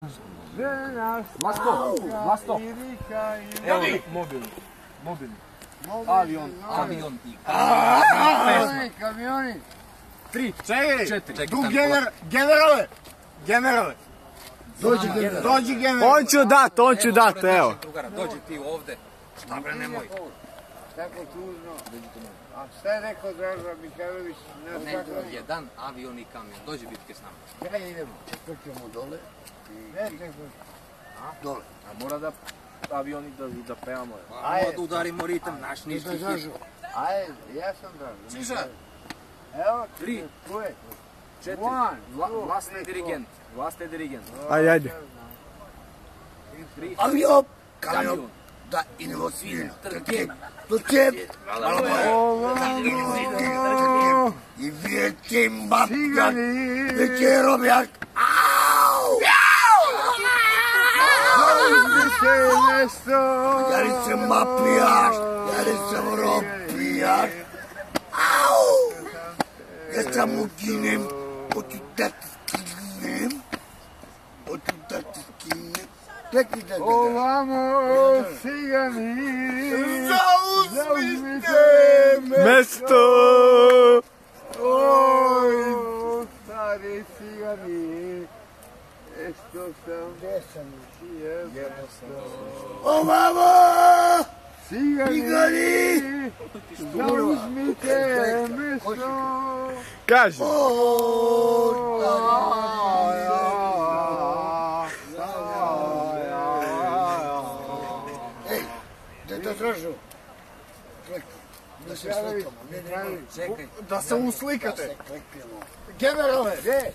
Vlasto, Vlasto. Evo mobilni. Avion. Kamioni. 3, 4. Generale. Dođi generale. On ću dat, evo. Dođi ti ovdje. Šta bre, nemoj. Tako tužno. A šta je rekao Draža Mihajlović? Jedan avion i kamion. Dođi bitke s nama. Gdje idemo? Četvrćemo dole. Dole. A mora da avioni da pevamo. Ajde, da udarimo ritam, naš niški hit. Ajde, ja sam Draža. Ciša. Evo, 3, tu je. 4. Vlasta je dirigent. Ajde. 3, Avion, kamion. da idemo svi. Trke. Trke. I vječe mapjak. Vječe robjak. Jarice mapijak. Jarice robjak. Ja samo kinem. Hoću da ti skinem. Ovamo, cigani. Zauzmite Mesto! Oj, stari cigani. Esto sam. Gdje sam? Ovamo! Cigani. Zauzmite mesto. Kaži! Da Dražo, da se slikamo, Čekaj. Da se uslikate. Generale, Gdje?